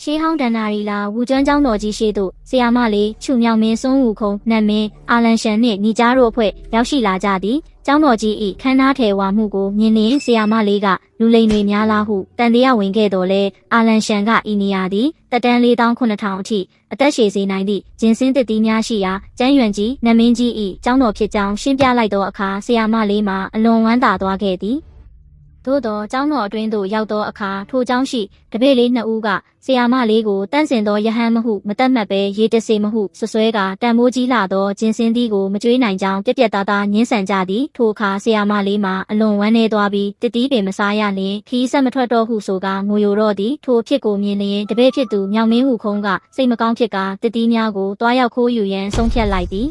ရှေးဟောင်းတန်နာရီလာဝူကျွမ်းကျောင်းတော်ကြီးရှိသို့ဆီယာမလေးချူမြောင်မင်းစွန်းဦးခုံနတ်မင်းအာလန်ရှန်နှင့်ညီကြားတို့အဖွဲ့ရောက်ရှိလာကြသည်ကျောင်းတော်ကြီး၏ခမ်းနားထေဝါမှုကိုမြင်လျင်ဆီယာမလေးကလူလိမ်တွေများလားဟုတန်တရားဝင်ခဲ့တော်လဲအာလန်ရှန်ကဤနေရာသည်တက်တန်း4,900အထိအသက်ရှည်စေနိုင်သည့်ဂျင်းစင်းတစ်တီးများရှိရာကျန်းရွံကြီးနတ်မင်းကြီး၏ကျောင်းတော်ဖြစ်ကြောင်းရှင်းပြလိုက်သောအခါဆီယာမလေးမှာအလွန်ဝမ်းသာသွားခဲ့သည်သို့သောကျောင်းတော်အတွင်းသို့ရောက်သောအခါထိုကျောင်းရှိတပည့်လေးနှစ်ဦးကဆီယာမလေးကိုတန့်စင်သောယဟန်မဟုမတတ်မှတ်ပဲရေတစေမဟုဆွဆွဲကတန်မိုးကြီးလာသောဂျင်းစင်းသီးကိုမကြွေးနိုင်ကြောင်းပြက်ပြက်သားသားညှင်းဆန်ကြသည်ထိုအခါဆီယာမလေးမှာအလွန်ဝမ်းနည်းသွားပြီးတတိပင်မစားရလျင်ခီးဆက်မထွက်တော့ဟုဆိုကငိုယိုတော့သည်ထိုအဖြစ်ကိုမြင်လျင်တပည့်ဖြစ်သူမြောင်မင်းဟုခုံးကစိတ်မကောင်းဖြစ်ကတတိများကိုတွားရောက်ခိုးယူရန်ဆုံးဖြတ်လိုက်သည်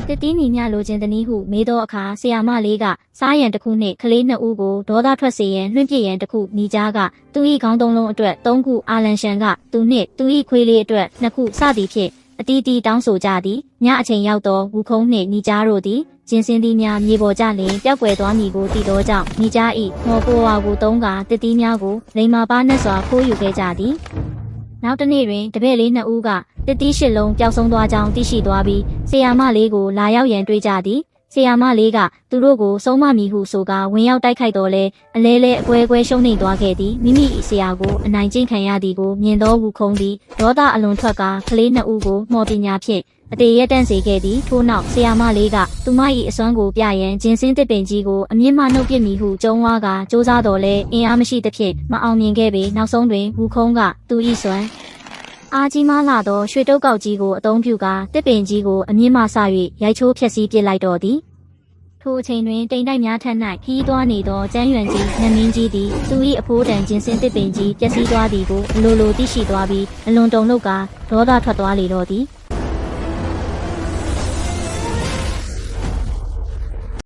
တတိနီမြလိုခြင်းတနည်းဟုမေးသောအခါဆီယာမလေးကစားရန်တစ်ခုနှင့်ကလေးနှစ်ဦးကိုဒေါသထွက်စေရန်လွှင့်ပစ်ရန်တစ်ခုညီကြားကသူ၏ခေါင်းသုံးလုံးအတွက်3ခုအာလန်ရှန်ကသူနှင့်သူ၏ခွေးလေးအတွက်2ခုစသည်ဖြင့်အတီးတီးတောင်းဆိုကြသည်ညအချိန်ရောက်သောဝူခုံးနှင့်ညီကြားတို့သည်ဂျင်းစင်းသီးများမြေပေါ်ကျလျင်ပျောက်ကွယ်သွားမည်ကိုသိသောကြောင့်ညီကြား၏မော်ပိုဝါကိုသုံးကာတတိများကိုလိမ္မာပါနှက်စွာခိုးယူခဲ့ကြသည်နောက်တစ်နေ့တွင်တပည့်လေးနှစ်ဦးကတတိရှစ်လုံးပျောက်ဆုံးသွားကြောင်းသိရှိသွားပြီးဆီယာမလေးကိုလာရောက်ရန်တွေးကြသည်ဆီယာမလေးကသူတို့ကိုဆုံးမမည်ဟုဆိုကာဝင်ရောက်တိုက်ခိုက်တော်လဲအလဲလဲအကွဲကွဲရှုံးနိမ့်သွားခဲ့သည်မိမိ၏ဆီယာကိုအနိုင်ကျင့်ခံရသည်ကိုမြင်သောဝူခုံးသည်ဒေါသအလွန်ထွက်ကကလေးနှစ်ဦးကိုမော်ပညာဖြင့်အတေရက်တန့်စေခဲ့သည်ထို့နောက်ဆီယာမလေးကသူမ၏အစွမ်းကိုပြရန်ဂျင်းစင်းတစ်ပင်ကြီးကိုအမြင့်မှနှုတ်ပစ်မည်ဟုကြုံဝါကစ조사တော်လဲအင်အားမရှိသဖြင့်မအောင်မြင်ခဲ့ပေနောက်ဆုံးတွင်ဝူခုံးကသူ၏စွမ်းအားကြီးမားလာသောရွှေတုပ်ကောက်ကြီးကိုအသုံးပြုကာတစ်ပင်ကြီးကိုအမြင့်မှဆ၍ရိုက်ချိုးဖျက်ဆီးပစ်လိုက်တော်သည်ထိုအချိန်တွင်တိမ်တိုက်များထက်၌ခီးသွားနေသောကျန်းရွံကြီးနတ်မင်းကြီးသည်သူ၏အဖိုးတန်ဂျင်းစင်းတစ်ပင်ကြီးပျက်စီးသွားသည်ကိုအလိုလိုသိရှိသွားပြီးအလွန်တုန်လှုပ်ကာဒေါသထွက်သွားလေတော့သည်